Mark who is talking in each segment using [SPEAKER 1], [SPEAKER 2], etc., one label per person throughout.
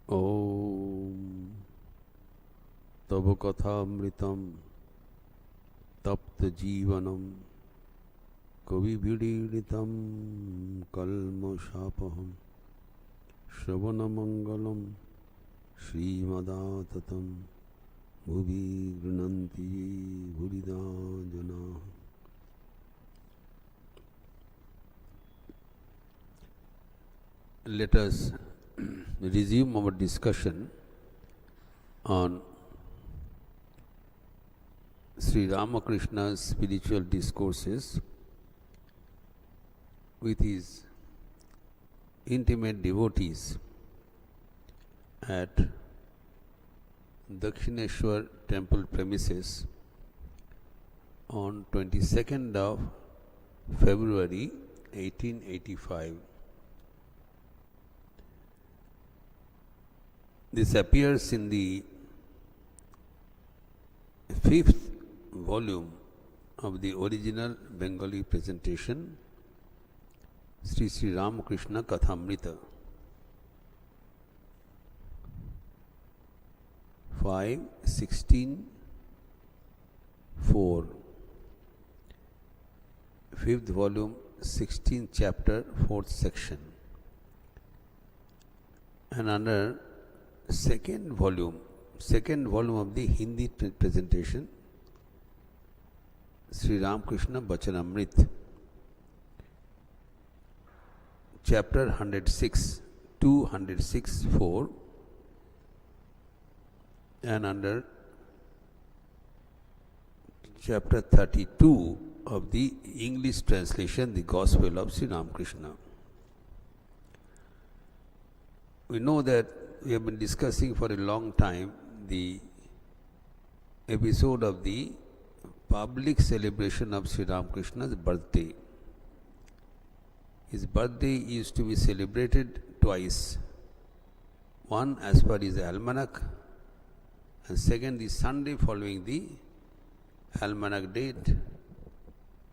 [SPEAKER 1] Om Tava Kathamritam Tapta Jivanam Kavi Vidiritam Kalmashapaham Shravana Mangalam Srimadatam Bhuvi Grananti Bhuridajana. Let us resume our discussion on Sri Ramakrishna's spiritual discourses with his intimate devotees at Dakshineshwar temple premises on 22nd of February 1885. This appears in the 5th volume of the original Bengali presentation, Sri Sri Ramakrishna Kathamrita. 5:16:4. 5th volume, 16th chapter, 4th section. And under second volume of the Hindi presentation, Sri Ramakrishna Bachanamrit, chapter 106, 206:4, and under chapter 32 of the English translation, the Gospel of Sri Ramakrishna. We know that we have been discussing for a long time the episode of the public celebration of Sri Ramakrishna's birthday. His birthday used to be celebrated twice. One as per his almanac, and second the Sunday following the almanac date,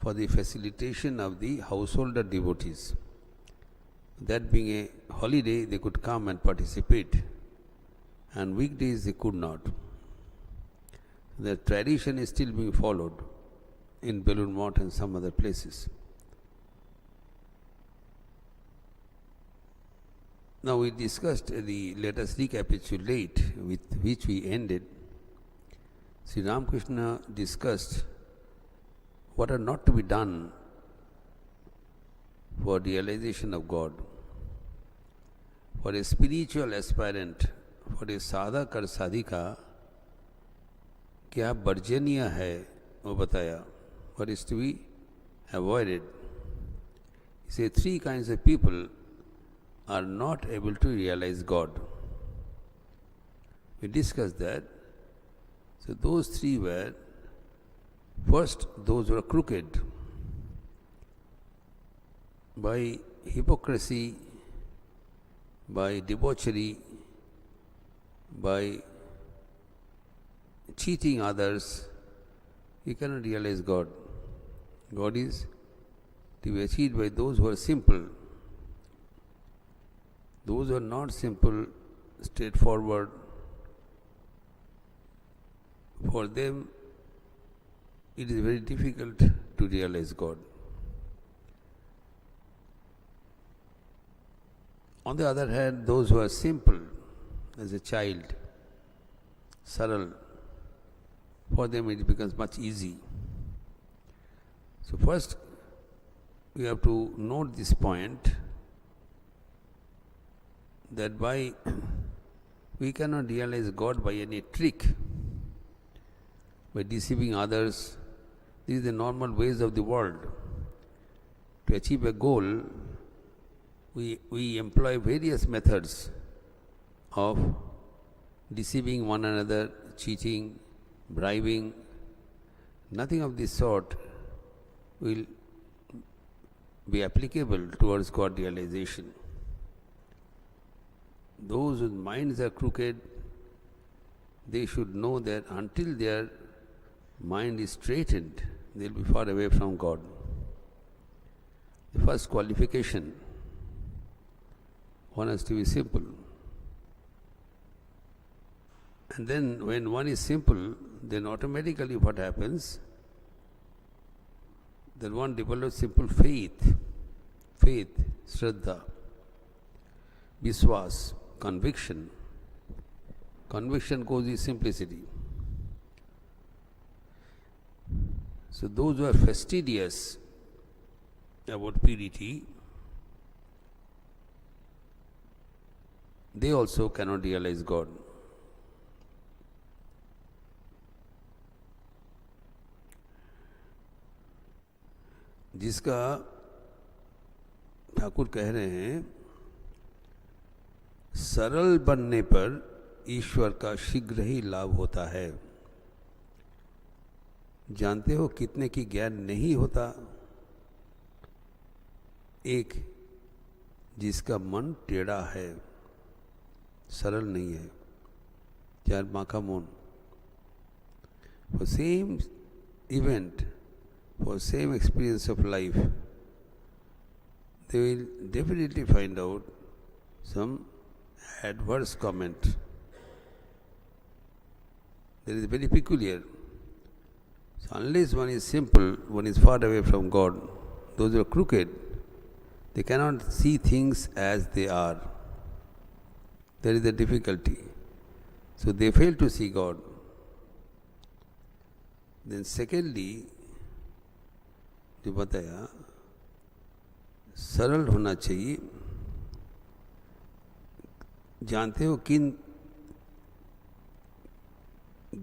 [SPEAKER 1] for the facilitation of the householder devotees. That being a holiday, they could come and participate, and weekdays they could not. The tradition is still being followed in Belur Math and some other places. Now we discussed let us recapitulate with which we ended. Sri Ramakrishna discussed what are not to be done for realization of God. For a spiritual aspirant, for a sadhak or sadhika, क्या वर्जनीय है वो बताया. What is to be avoided. He said 3 kinds of people are not able to realize God. We discussed that. So those 3 were, first, those who are crooked by hypocrisy, by debauchery, by cheating others. You cannot realize God. God is to be achieved by those who are simple. Those who are not simple, straightforward, for them it is very difficult to realize God. On the other hand, those who are simple as a child, saral, for them it becomes much easy. So first we have to note this point, that we cannot realize God by any trick, by deceiving others. These are the normal ways of the world. To achieve a goal, we employ various methods of deceiving one another, cheating, bribing. Nothing of this sort will be applicable towards God realization. Those whose minds are crooked, they should know that until their mind is straightened, they will be far away from God. The first qualification, one has to be simple. And then when one is simple, then automatically what happens? Then one develops simple faith, Shraddha, Viswas, conviction. Conviction causes simplicity. So those who are fastidious about purity, they also cannot realize God. जिसका ठाकुर कह रहे हैं सरल बनने पर ईश्वर का शीघ्र ही लाभ होता है। जानते हो कितने की ज्ञान नहीं होता? एक जिसका मन टेढ़ा है, सरल नहीं है, चाहे माखा मोन। For same event, for same experience of life, they will definitely find out some adverse comment. That is very peculiar. So unless one is simple, one is far away from God. Those who are crooked, they cannot see things as they are. There is the difficulty. So they fail to see God. Then secondly, जो बताया सरल होना चाहिए। जानते हो किन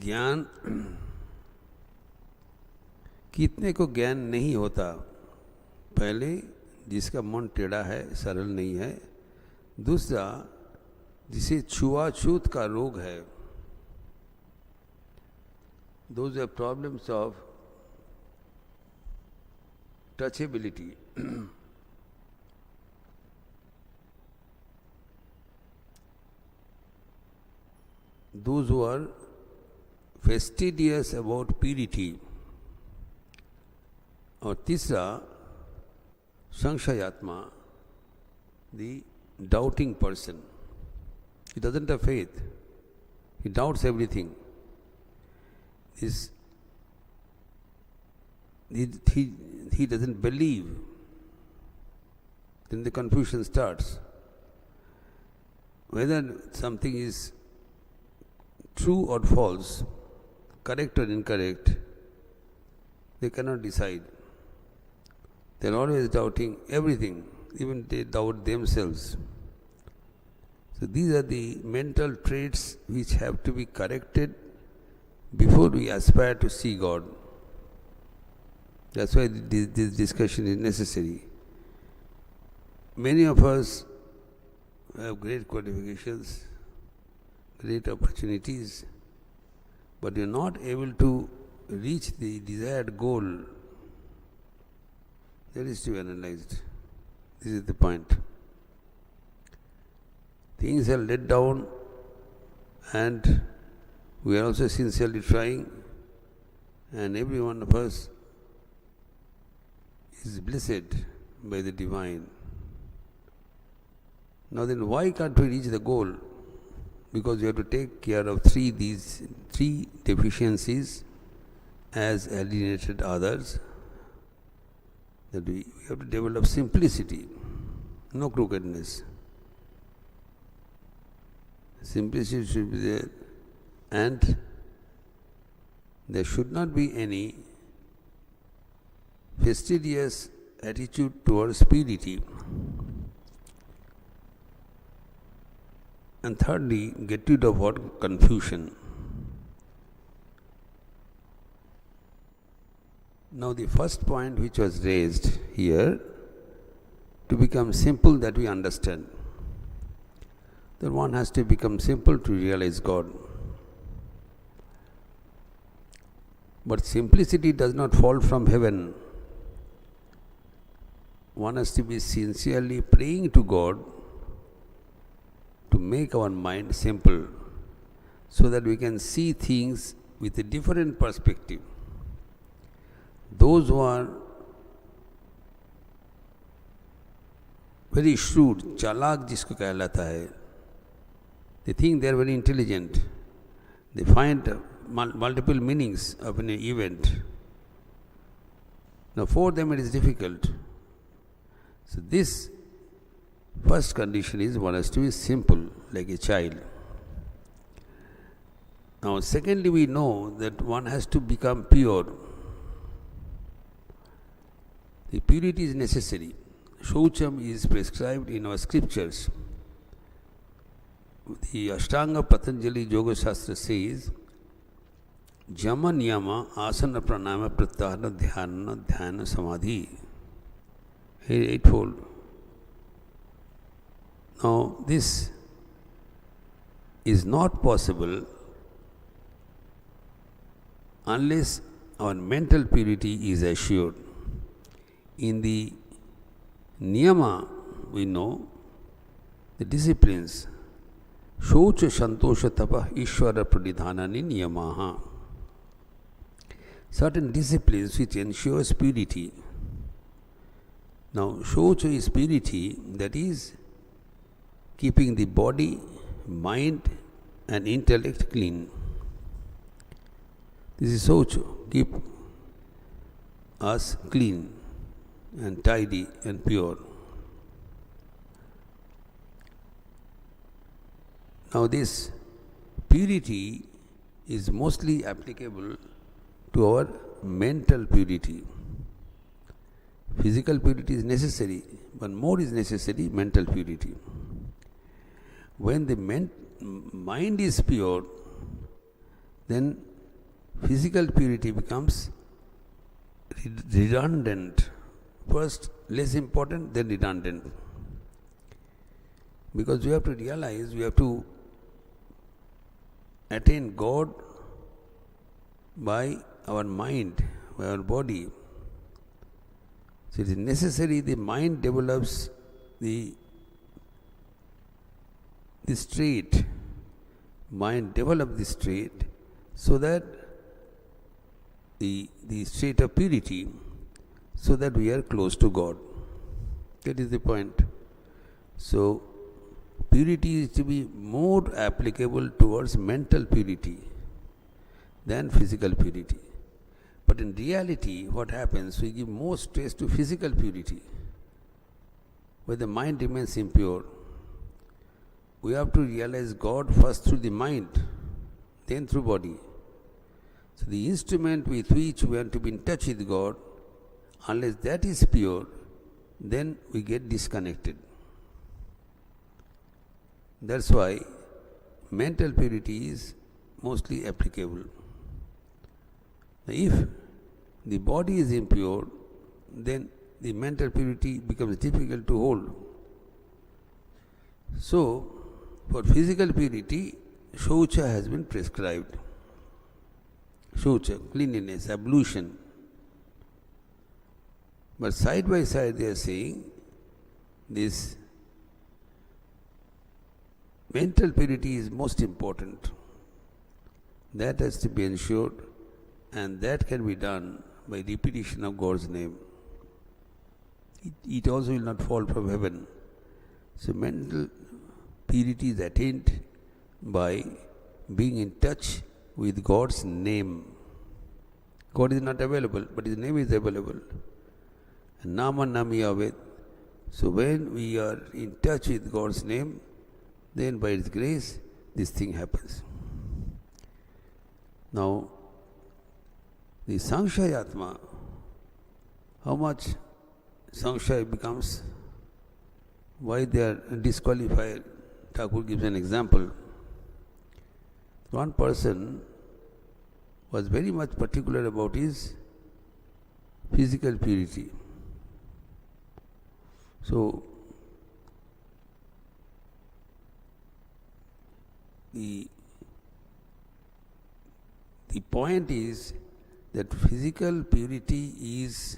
[SPEAKER 1] ज्ञान कितने को ज्ञान नहीं होता? पहले जिसका मन टेढ़ा है, सरल नहीं है। दूसरा जिसे छुआछूत का रोग है, those are problems of touchability. Those who are fastidious about purity. और तीसरा संशयात्मा, the doubting person. He doesn't have faith. He doubts everything. He doesn't believe. Then the confusion starts. Whether something is true or false, correct or incorrect, they cannot decide. They are always doubting everything, even they doubt themselves. So these are the mental traits which have to be corrected before we aspire to see God. That's why this discussion is necessary. Many of us have great qualifications, great opportunities, but we are not able to reach the desired goal. That is to be analyzed. This is the point. Things are let down and we are also sincerely trying, and every one of us is blessed by the divine. Now then, why can't we reach the goal? Because we have to take care of these three deficiencies as alienated others. That we have to develop simplicity, no crookedness. Simplicity should be there, and there should not be any fastidious attitude towards purity. And thirdly, get rid of what? Confusion. Now the first point which was raised here, to become simple, that we understand. Then one has to become simple to realize God. But simplicity does not fall from heaven. One has to be sincerely praying to God to make our mind simple, so that we can see things with a different perspective. Those who are very shrewd, चालाक जिसको कहलाता है, they think they are very intelligent. They find multiple meanings of an event. Now for them it is difficult. So this first condition is one has to be simple, like a child. Now secondly, we know that one has to become pure. The purity is necessary. Shaucham is prescribed in our scriptures. The Ashtanga Patanjali Yoga Shastra says, Jama Niyama Asana Pranama Pratyahara Dhyana Samadhi. Eightfold. Now this is not possible unless our mental purity is assured. In the Niyama, we know the disciplines. Shaucha Santosha Tapa Ishvara Pradidhanani Niyamaha. Certain disciplines which ensures purity. Now, Shaucha is purity, that is keeping the body, mind and intellect clean. This is Shaucha, keep us clean and tidy and pure. Now this purity is mostly applicable to our mental purity. Physical purity is necessary, but more is necessary mental purity. When the mind is pure, then physical purity becomes redundant. First less important, then redundant. Because we have to realize, we have to attain God by our mind, by our body. So it is necessary the mind develops the trait, mind develop this trait, so that the state of purity, so that we are close to God. That is the point. So purity is to be more applicable towards mental purity than physical purity. But in reality, what happens, we give more stress to physical purity, where the mind remains impure. We have to realize God first through the mind, then through body. So the instrument with which we want to be in touch with God, unless that is pure, then we get disconnected. That's why mental purity is mostly applicable. If the body is impure, then the mental purity becomes difficult to hold. So, for physical purity, Shaucha has been prescribed. Shaucha, cleanliness, ablution. But side by side they are saying this mental purity is most important. That has to be ensured, and that can be done by repetition of God's name. It also will not fall from heaven. So mental purity is attained by being in touch with God's name. God is not available, but His name is available. Nama Nami Aved. So when we are in touch with God's name, then by His grace, this thing happens. Now, the Samshayatma, how much Samshaya becomes, why they are disqualified. Thakur gives an example. One person was very much particular about his physical purity. So, the point is that physical purity is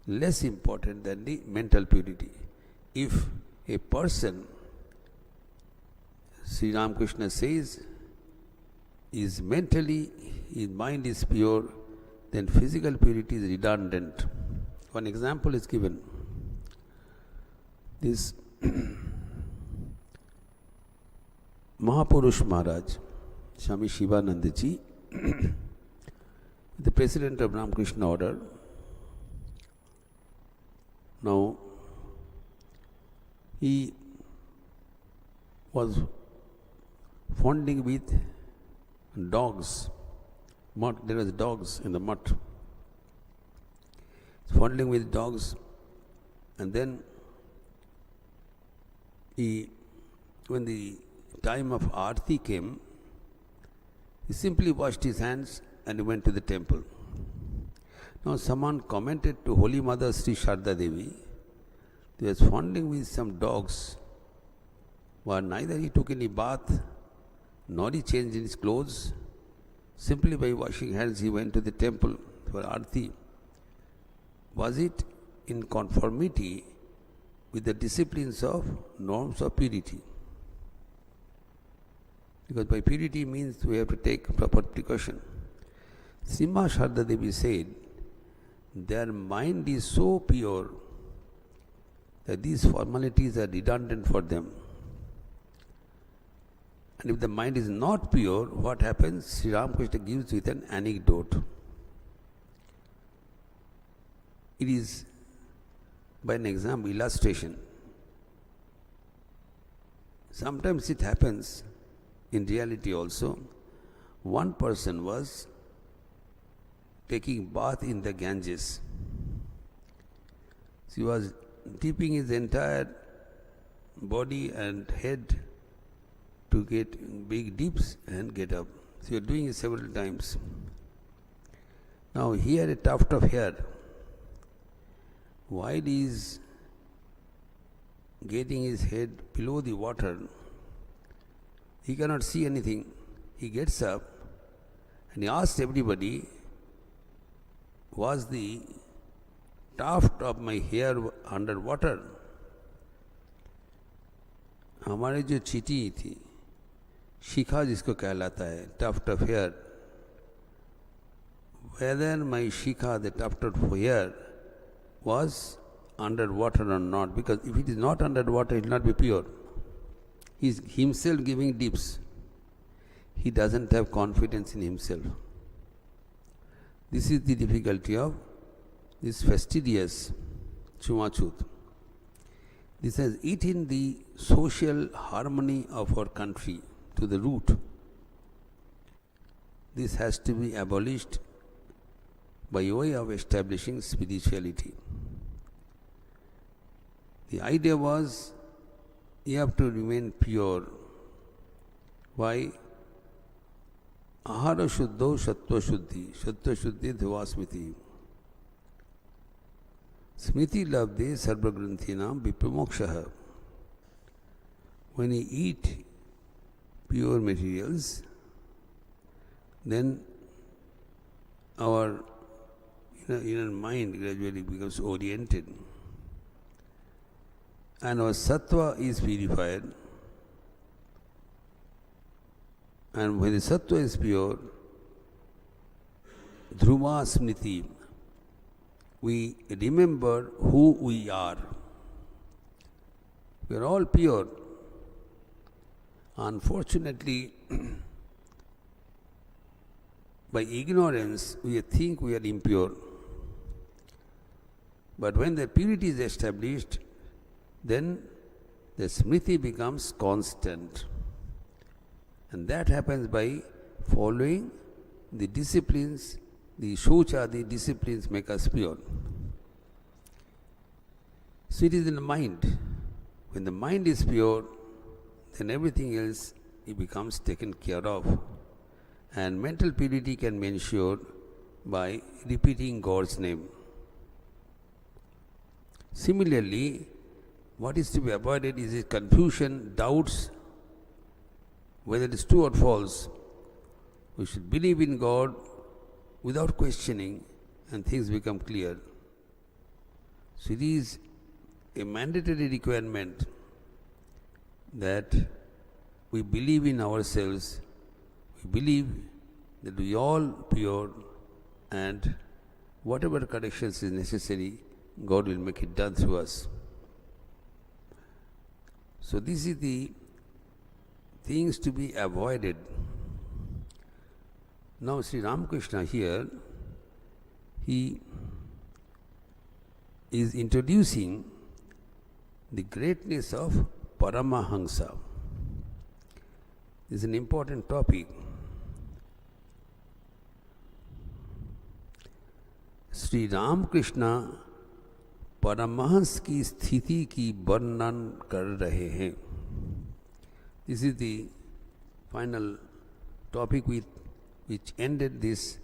[SPEAKER 1] less important than the mental purity. If a person, Sri Ramakrishna says, is mentally, his mind is pure, then physical purity is redundant. One example is given. This Mahapurush Maharaj, Swami Shivanandaji, the president of Ramakrishna order. Now, he was fondling with dogs. There was dogs in the mud. Fondling with dogs, and then when the time of Aarti came, he simply washed his hands and he went to the temple. Now someone commented to Holy Mother Sri Sharda Devi, he was fondling with some dogs, but neither he took any bath, nor he changed his clothes. Simply by washing hands he went to the temple for Aarti. Was it in conformity with the disciplines of norms of purity? Because by purity means we have to take proper precaution. Sima Sharda Devi said, their mind is so pure that these formalities are redundant for them. And if the mind is not pure, what happens? Sri Ramakrishna gives with an anecdote. It is by an example, illustration. Sometimes it happens in reality also. One person was taking bath in the Ganges. He was dipping his entire body and head to get big dips and get up. So he was doing it several times. Now he had a tuft of hair. While he is getting his head below the water, he cannot see anything. He gets up and he asks everybody, was the tuft of my hair under water? हमारे जो चीटी थी, शिखा जिसको कहलाता है, tuft of hair, whether my shikha, the tuft of hair, was under water or not, because if it is not under water, it will not be pure. He is himself giving dips. He doesn't have confidence in himself. This is the difficulty of this fastidious chumachut. This has eaten the social harmony of our country to the root. This has to be abolished by way of establishing spirituality. The idea was you have to remain pure. Why? Ahara shuddho sattva shuddhi, sattva shuddhi dhava smriti. Smriti labde sarva granthinam vipramokshaha. When you eat pure materials, then our inner mind gradually becomes oriented. And our sattva is purified. And when the sattva is pure, dhruva smriti, we remember who we are. We are all pure. Unfortunately, by ignorance, we think we are impure. But when the purity is established, then the smriti becomes constant. And that happens by following the disciplines, the shocha, the disciplines make us pure. So it is in the mind. When the mind is pure, then everything else it becomes taken care of. And mental purity can be ensured by repeating God's name. Similarly, what is to be avoided is confusion, doubts, whether it is true or false. We should believe in God without questioning and things become clear. So it is a mandatory requirement that we believe in ourselves, we believe that we are all pure, and whatever corrections is necessary, God will make it done through us. So this is the things to be avoided. Now Sri Ramakrishna here, he is introducing the greatness of Paramahansa. This is an important topic. Shri Ramakrishna Paramhans की स्थिति की वर्णन कर रहे हैं. This is the final topic which ended this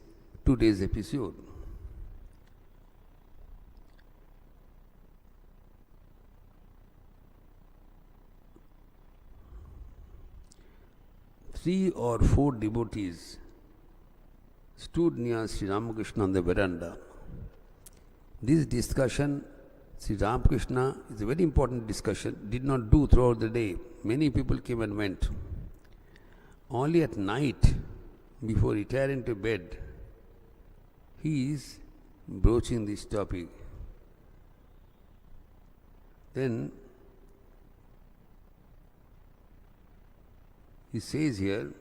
[SPEAKER 1] today's episode. Three or four devotees stood near Sri Ramakrishna on the veranda. This discussion, Sri Ramakrishna, is a very important discussion, did not do throughout the day. Many people came and went. Only at night, before retiring to bed, he is broaching this topic. Then he says here,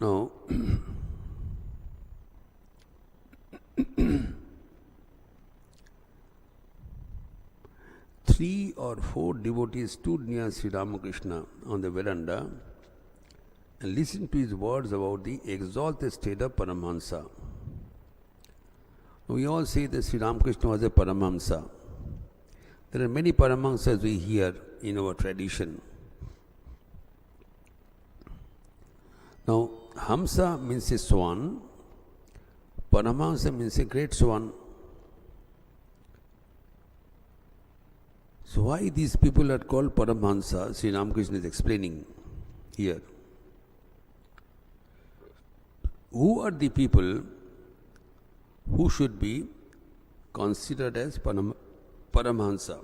[SPEAKER 1] now, three or four devotees stood near Sri Ramakrishna on the veranda and listened to his words about the exalted state of Paramahansa. We all say that Sri Ramakrishna was a Paramahansa. There are many Paramahansas we hear in our tradition. Now, Hamsa means a swan, Paramahansa means a great swan. So why these people are called Paramahansa, Sri Ramakrishna is explaining here. Who are the people who should be considered as Paramahansa?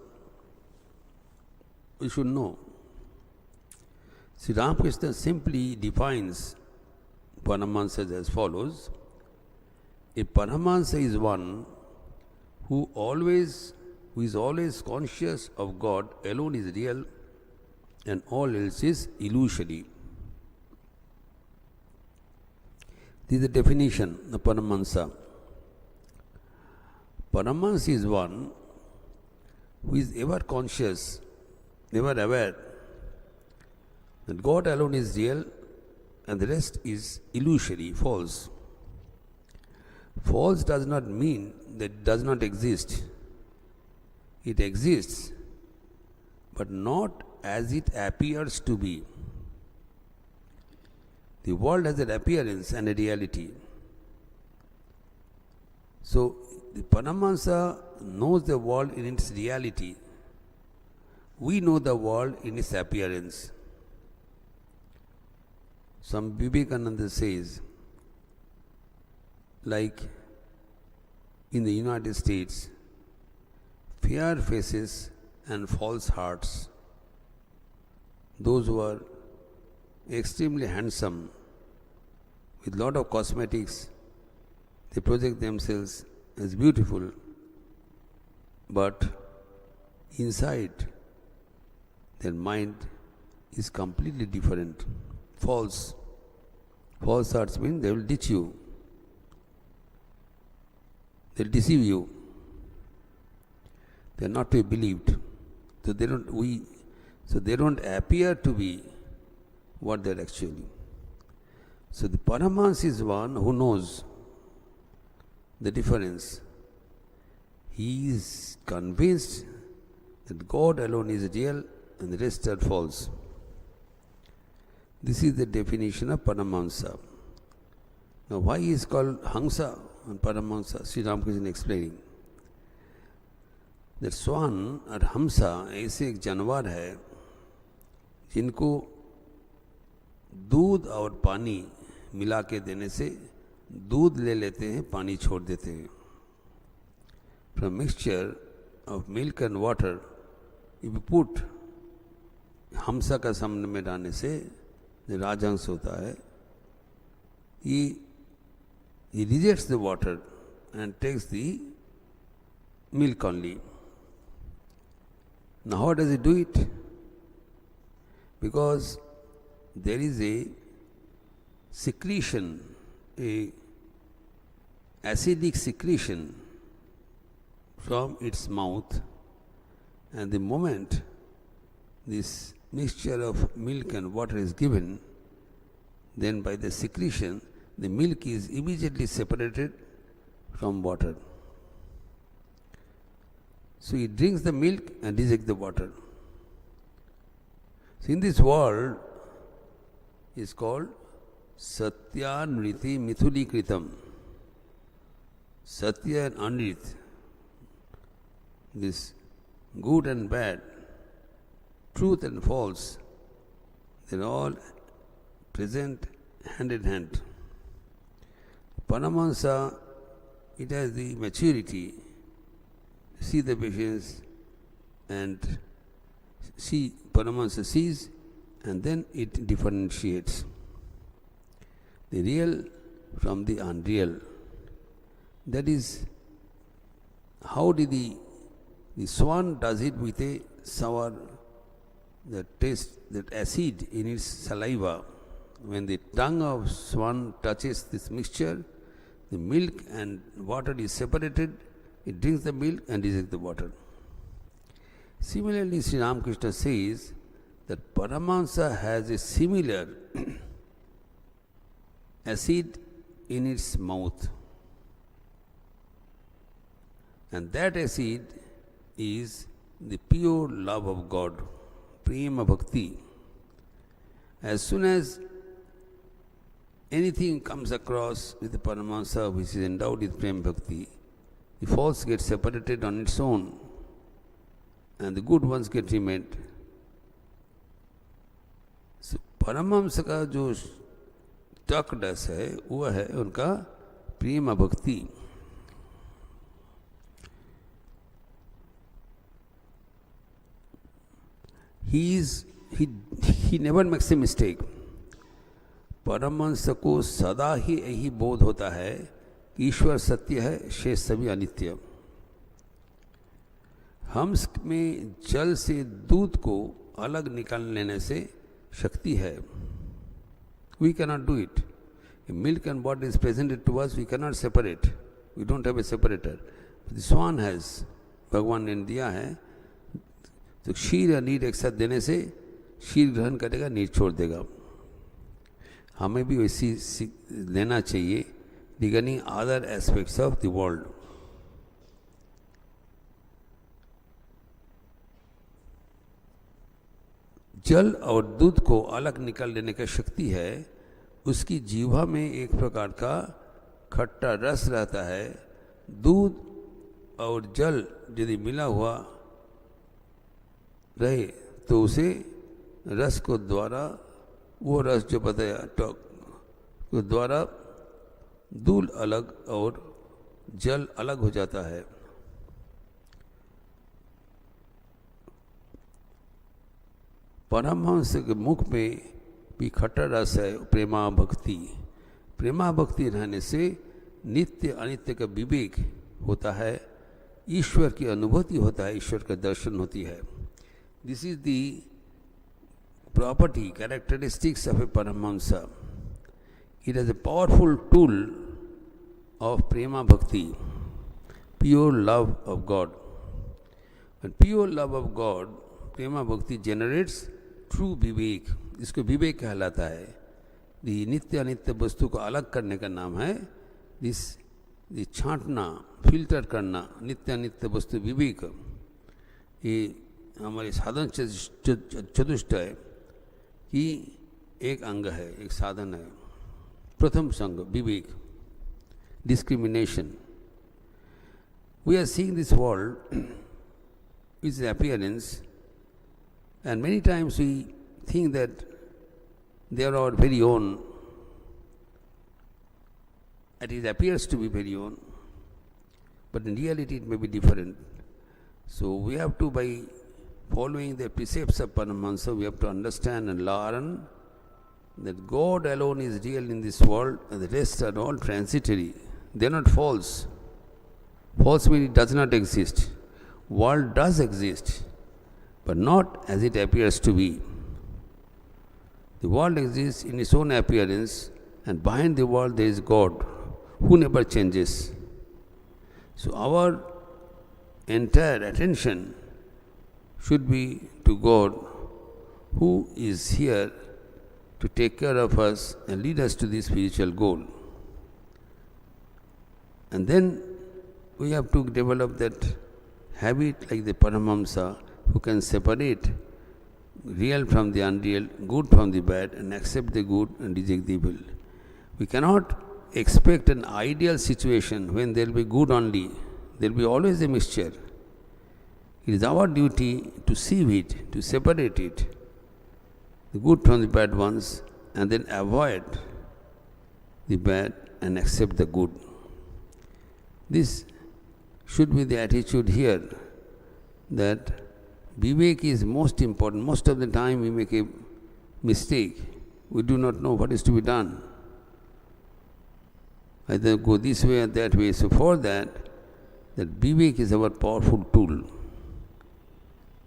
[SPEAKER 1] We should know. Sri Ramakrishna simply defines Paramahansa as follows. A Paramahansa is one who is always conscious of God alone is real and all else is illusory. This is the definition of Paramahansa. Paramahansa is one who is ever conscious, ever aware that God alone is real and the rest is illusory, false. False does not mean that it does not exist. It exists, but not as it appears to be. The world has an appearance and a reality. So, the Paramahansa knows the world in its reality. We know the world in its appearance. Some Vivekananda says, like in the United States, fair faces and false hearts. Those who are extremely handsome, with lot of cosmetics, they project themselves as beautiful, but inside their mind is completely different. False. False hearts mean they will ditch you. They will deceive you. They are not to be believed. So they don't appear to be what they are actually. So the Paramahansa is one who knows the difference. He is convinced that God alone is real and the rest are false. This is the definition of Paramahansa. Now why he is called Hamsa and Paramahansa? Sri Ramakrishna explaining. That swan और हमसा ऐसे एक जानवर है जिनको दूध और पानी मिला के देने से दूध ले लेते हैं, पानी छोड़ देते हैं. From mixture of milk and water, if you put हमसा का सामने में डालने से जो राजहंस होता है, he rejects the water and takes the milk only. Now how does he do it? Because there is a secretion, a acidic secretion from its mouth, and the moment this mixture of milk and water is given, then by the secretion the milk is immediately separated from water. So he drinks the milk and rejects the water. So in this world is called Satya Nriti Mithuli Kritam. Satya and Anrit, this good and bad, truth and false, they're all present hand in hand. Paramahansa, it has the maturity, see the patience and see, Paramahansa sees and then it differentiates the real from the unreal. That is how did the swan does it with a sour, the taste, that acid in its saliva. When the tongue of swan touches this mixture, the milk and water is separated, it drinks the milk and rejects the water. Similarly, Sri Ramakrishna says that Paramahansa has a similar acid in its mouth. And that acid is the pure love of God, prema bhakti. As soon as anything comes across with the Paramahansa which is endowed with prema bhakti, the false get separated on its own and the good ones get remained. So Paramahansa का जो टक डस है वो है उनका प्रेम भक्ति. He never makes a mistake. Paramhans को सदा ही यही बोध होता है कि ईश्वर सत्य है, शेष सभी अनित्य. हंस में जल से दूध को अलग निकाल लेने से शक्ति है. We cannot do it. If milk and water is presented to us, we cannot separate. We don't have a separator. The swan has, भगवान ने दिया है. तो क्षीर या नीर एक साथ देने से क्षीर ग्रहण करेगा, नीर छोड़ देगा. हमें भी वैसी लेना चाहिए regarding other aspects of the world. जल और दूध को अलग निकाल लेने की शक्ति है. उसकी जीवा में एक प्रकार का खट्टा रस रहता है. दूध और जल यदि मिला हुआ रहे तो उसे रस को द्वारा, वो रस जो बताया तो द्वारा दूध अलग और जल अलग हो जाता है. परमहंस के मुख में भी खट्टा रस है, प्रेमा भक्ति. प्रेमा भक्ति रहने से नित्य अनित्य का विवेक होता है, ईश्वर की अनुभूति होता है, ईश्वर का दर्शन होती है. This is the property, characteristics of a Paramahansa. It is a powerful tool of prema bhakti, pure love of God. And pure love of God, prema bhakti generates true vivek. इसको विवेक कहलाता है. दी नित्य अनित्य वस्तु को अलग करने का नाम है दी छांटना, फिल्टर करना. नित्य अनित्य वस्तु विवेक, ये हमारे साधन चतुष्टय कि एक अंग है, एक साधन है. प्रथम संग विवेक, discrimination. We are seeing this world its appearance, and many times we think that they are our very own, and it appears to be very own, but in reality it may be different. So we have to, by following the precepts of Paramahansa, we have to understand and learn that God alone is real in this world and the rest are all transitory. They are not false. False means it does not exist. World does exist, but not as it appears to be. The world exists in its own appearance, and behind the world there is God, who never changes. So our entire attention should be to God, who is here to take care of us and lead us to this spiritual goal. And then we have to develop that habit like the Paramahamsa, who can separate real from the unreal, good from the bad, and accept the good and reject the evil. We cannot expect an ideal situation when there will be good only. There will be always a mixture. It is our duty to sieve it, to separate it, the good from the bad ones, and then avoid the bad and accept the good. This should be the attitude here, that Vivek is most important. Most of the time we make a mistake. We do not know what is to be done. Either go this way or that way. So for that Vivek is our powerful tool.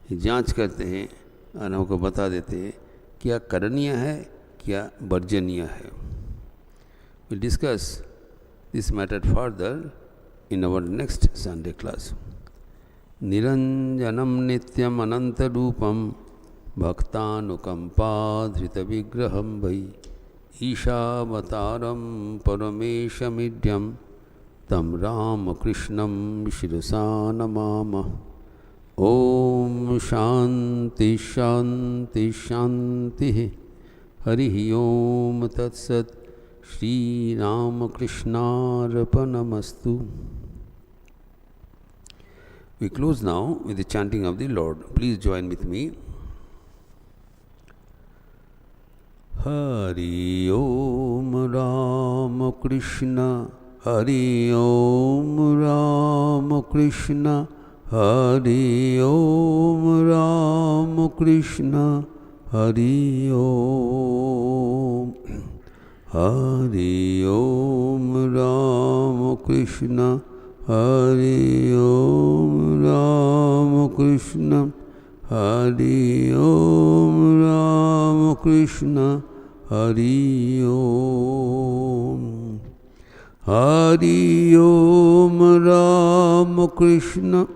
[SPEAKER 1] ये जांच करते हैं और हमको बता देते हैं क्या करणीय है, क्या वर्जनीय है. We'll discuss this matter further in our next Sunday class. Niranjanam nityam anantarupam bhaktanukampaadhritavigraham vai Ishavataram parameshamidhyam tam Ramakrishnam shirasa namama. Om Shanti Shanti Shanti Harihi Om Tat Sat Shri Ramakrishna Arpanamastu. We close now with the chanting of the Lord. Please join with me. Hari Om Ramakrishna, Hari Om Ramakrishna, Hari Om Ramakrishna, Hari Om. Hari Om Ramakrishna, Hari Om Ramakrishna, Hari Om Ramakrishna, Hari Om. Hari Om Ramakrishna,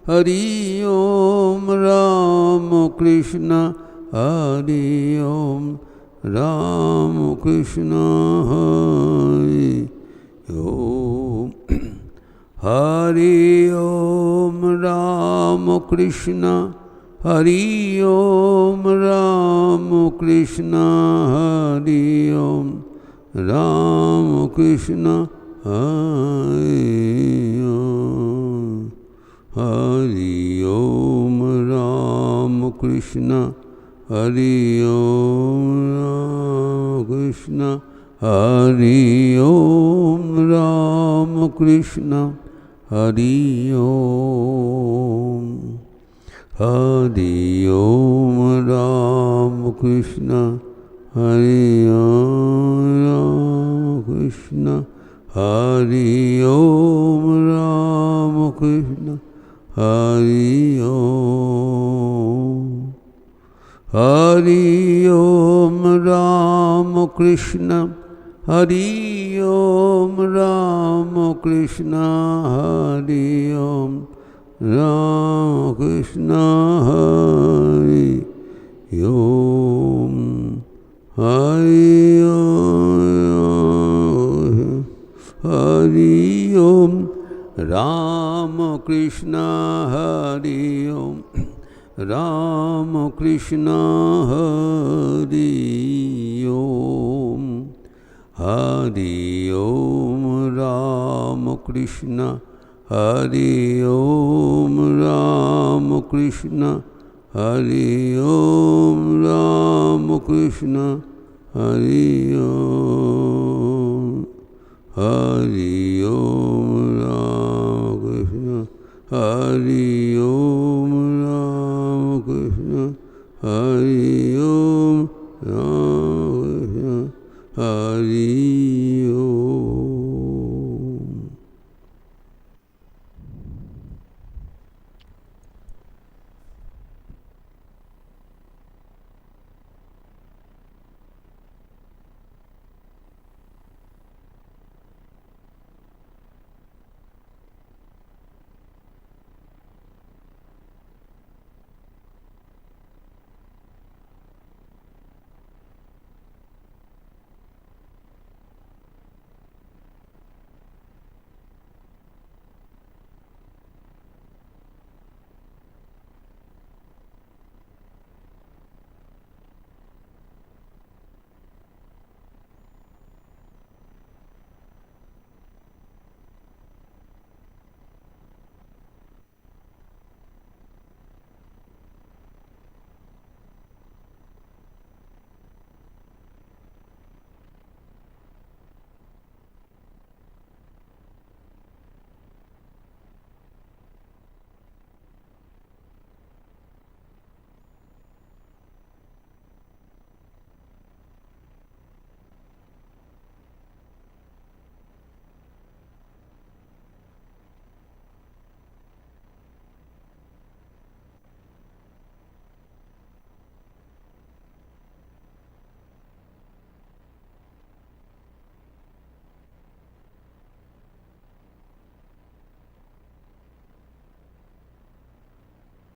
[SPEAKER 1] Hari Om Ramakrishna, Hari Om Ramakrishna, Hari Om. Hari Om Ramakrishna, Hari Om Ramakrishna, Hari Om Ramakrishna, Hari Om. Hari Om Ramakrishna, Hari Om Ramakrishna, Hari Om Ramakrishna, Hari Om. Hari Om Ramakrishna, Hari Om Ramakrishna, Hari Om Ramakrishna, Hari Om. Hari Om Ramakrishna, Hari Om Ramakrishna, Hari Om Ramakrishna, Hari Om. Hari Om. Hari Om Ramakrishna, Hari Om Ramakrishna, Hari Om. Hari Om Ramakrishna, Hari Om Ramakrishna, Hari Om Ramakrishna, Hari Om. Hari